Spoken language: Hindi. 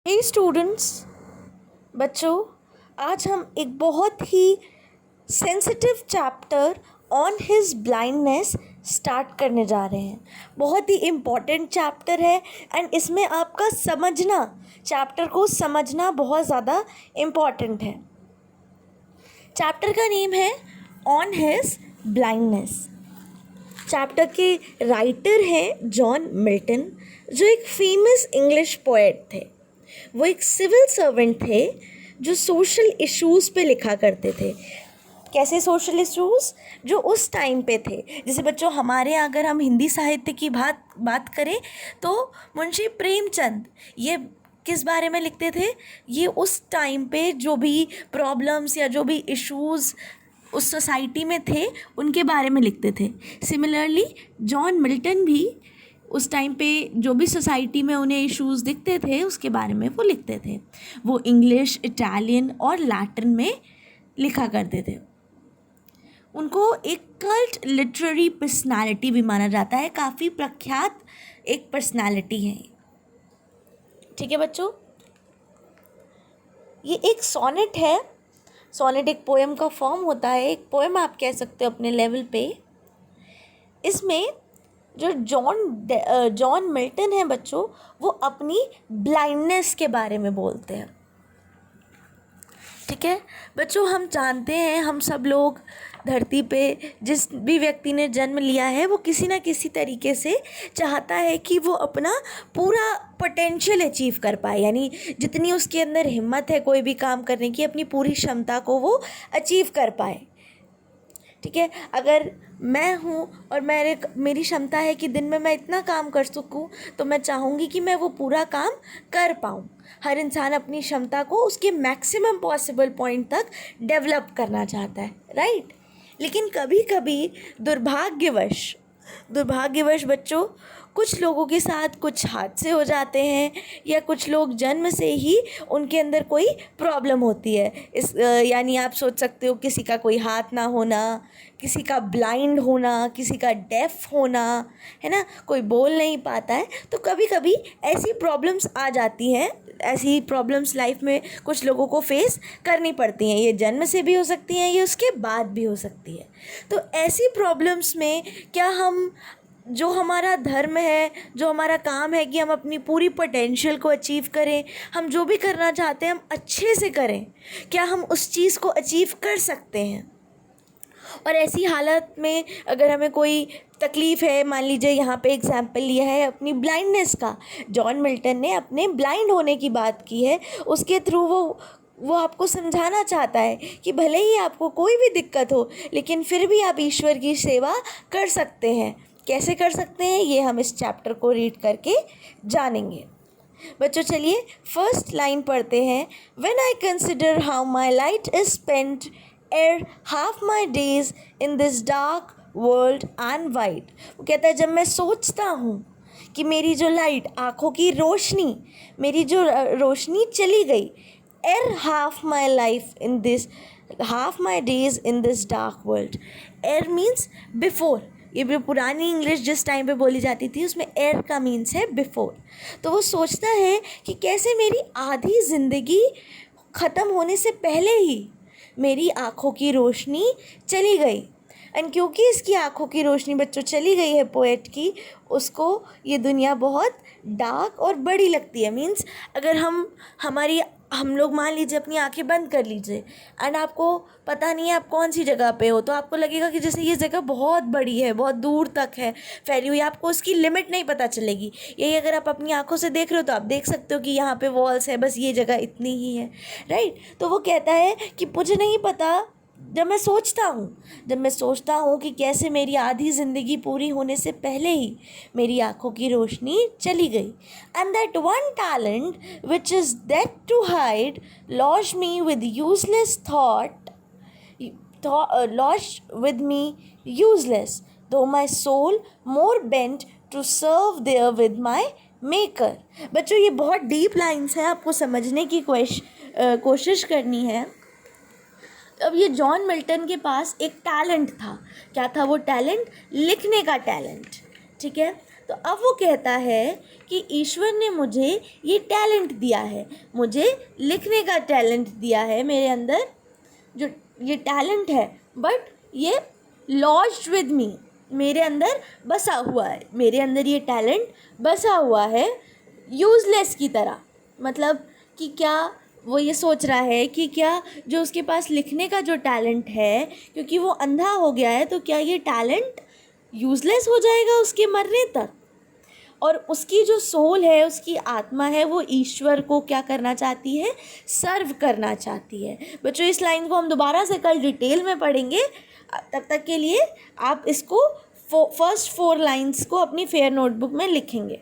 हे स्टूडेंट्स, बच्चों, आज हम एक बहुत ही sensitive chapter on his blindness start करने जा रहे हैं। बहुत ही इम्पॉर्टेंट चैप्टर है एंड इसमें आपका चैप्टर को समझना बहुत ज़्यादा इम्पॉर्टेंट है। चैप्टर का नेम है ऑन हिज ब्लाइंडनेस। चैप्टर के राइटर हैं जॉन मिल्टन, जो एक फेमस इंग्लिश पोएट थे। वो एक सिविल सर्वेंट थे जो सोशल इश्यूज़ पे लिखा करते थे। कैसे सोशल इश्यूज़ जो उस टाइम पे थे। जैसे बच्चों, हमारे अगर हम हिंदी साहित्य की बात करें तो मुंशी प्रेमचंद ये किस बारे में लिखते थे? ये उस टाइम पे जो भी प्रॉब्लम्स या जो भी इश्यूज़ उस सोसाइटी में थे उनके बारे में लिखते थे। सिमिलरली जॉन मिल्टन भी उस टाइम पे जो भी सोसाइटी में उन्हें इश्यूज़ दिखते थे उसके बारे में वो लिखते थे। वो इंग्लिश, इटालियन और लैटिन में लिखा करते थे। उनको एक कल्ट लिटरेरी पर्सनालिटी भी माना जाता है। काफ़ी प्रख्यात एक पर्सनालिटी है। ठीक है बच्चों, ये एक सोनेट है। सोनेट एक पोएम का फॉर्म होता है, एक पोएम आप कह सकते हो अपने लेवल पे। इसमें जो जॉन मिल्टन है बच्चों, वो अपनी ब्लाइंडनेस के बारे में बोलते हैं। ठीक है बच्चों, हम जानते हैं, हम सब लोग धरती पे जिस भी व्यक्ति ने जन्म लिया है वो किसी ना किसी तरीके से चाहता है कि वो अपना पूरा पोटेंशियल अचीव कर पाए, यानी जितनी उसके अंदर हिम्मत है कोई भी काम करने की, अपनी पूरी क्षमता को वो अचीव कर पाए। ठीक है, अगर मैं हूँ और मेरी क्षमता है कि दिन में मैं इतना काम कर सकूँ, तो मैं चाहूँगी कि मैं वो पूरा काम कर पाऊँ। हर इंसान अपनी क्षमता को उसके मैक्सिमम पॉसिबल पॉइंट तक डेवलप करना चाहता है, राइट। लेकिन कभी कभी दुर्भाग्यवश बच्चों, कुछ लोगों के साथ कुछ हादसे हो जाते हैं या कुछ लोग जन्म से ही उनके अंदर कोई प्रॉब्लम होती है। यानी आप सोच सकते हो किसी का कोई हाथ ना होना, किसी का ब्लाइंड होना, किसी का डेफ होना, है ना, कोई बोल नहीं पाता है। तो कभी कभी ऐसी प्रॉब्लम्स आ जाती हैं। ऐसी प्रॉब्लम्स लाइफ में कुछ लोगों को फेस करनी पड़ती हैं। ये जन्म से भी हो सकती हैं, ये उसके बाद भी हो सकती है। तो ऐसी प्रॉब्लम्स में क्या हम, जो हमारा धर्म है, जो हमारा काम है कि हम अपनी पूरी पोटेंशियल को अचीव करें, हम जो भी करना चाहते हैं हम अच्छे से करें, क्या हम उस चीज़ को अचीव कर सकते हैं? और ऐसी हालत में अगर हमें कोई तकलीफ़ है, मान लीजिए यहाँ पे एग्जाम्पल लिया है अपनी ब्लाइंडनेस का। जॉन मिल्टन ने अपने ब्लाइंड होने की बात की है। उसके थ्रू वो आपको समझाना चाहता है कि भले ही आपको कोई भी दिक्कत हो, लेकिन फिर भी आप ईश्वर की सेवा कर सकते हैं। कैसे कर सकते हैं ये हम इस चैप्टर को रीड करके जानेंगे। बच्चों चलिए फर्स्ट लाइन पढ़ते हैं। When I consider how my light is spent ere half my days in this dark world and wide. वो कहता है, जब मैं सोचता हूँ कि मेरी जो लाइट, आँखों की रोशनी, मेरी जो रोशनी चली गई, एर half my days in this dark world. एर मीन्स बिफोर। ये भी पुरानी इंग्लिश जिस टाइम पे बोली जाती थी उसमें एर का मीन्स है बिफोर। तो वो सोचता है कि कैसे मेरी आधी ज़िंदगी ख़त्म होने से पहले ही मेरी आँखों की रोशनी चली गई। एंड क्योंकि इसकी आँखों की रोशनी बच्चों चली गई है पोएट की, उसको ये दुनिया बहुत डार्क और बड़ी लगती है। मीन्स अगर हम लोग मान लीजिए अपनी आंखें बंद कर लीजिए एंड आपको पता नहीं है आप कौन सी जगह पे हो, तो आपको लगेगा कि जैसे ये जगह बहुत बड़ी है, बहुत दूर तक है फैली हुई, आपको उसकी लिमिट नहीं पता चलेगी। यही अगर आप अपनी आंखों से देख रहे हो तो आप देख सकते हो कि यहाँ पे वॉल्स है, बस ये जगह इतनी ही है, राइट। तो वो कहता है कि मुझे नहीं पता, जब मैं सोचता हूँ कि कैसे मेरी आधी ज़िंदगी पूरी होने से पहले ही मेरी आँखों की रोशनी चली गई। And that one talent which is that to hide lodge me with useless lodged with me useless, though my soul more bent to serve there with my maker। बच्चों ये बहुत डीप लाइन्स हैं, आपको समझने की कोशिश करनी है। अब ये जॉन मिल्टन के पास एक टैलेंट था। क्या था वो टैलेंट? लिखने का टैलेंट। ठीक है, तो अब वो कहता है कि ईश्वर ने मुझे ये टैलेंट दिया है, मुझे लिखने का टैलेंट दिया है, मेरे अंदर जो ये टैलेंट है, बट ये लॉज्ड विद मी, मेरे अंदर बसा हुआ है, मेरे अंदर ये टैलेंट बसा हुआ है यूज़लेस की तरह। मतलब कि क्या वो ये सोच रहा है कि क्या जो उसके पास लिखने का जो टैलेंट है, क्योंकि वो अंधा हो गया है, तो क्या ये टैलेंट यूज़लेस हो जाएगा उसके मरने तक। और उसकी जो सोल है, उसकी आत्मा है, वो ईश्वर को क्या करना चाहती है, सर्व करना चाहती है। बच्चों इस लाइन को हम दोबारा से कल डिटेल में पढ़ेंगे, तब तक के लिए आप इसको फर्स्ट 4 लाइन्स को अपनी फेयर नोटबुक में लिखेंगे।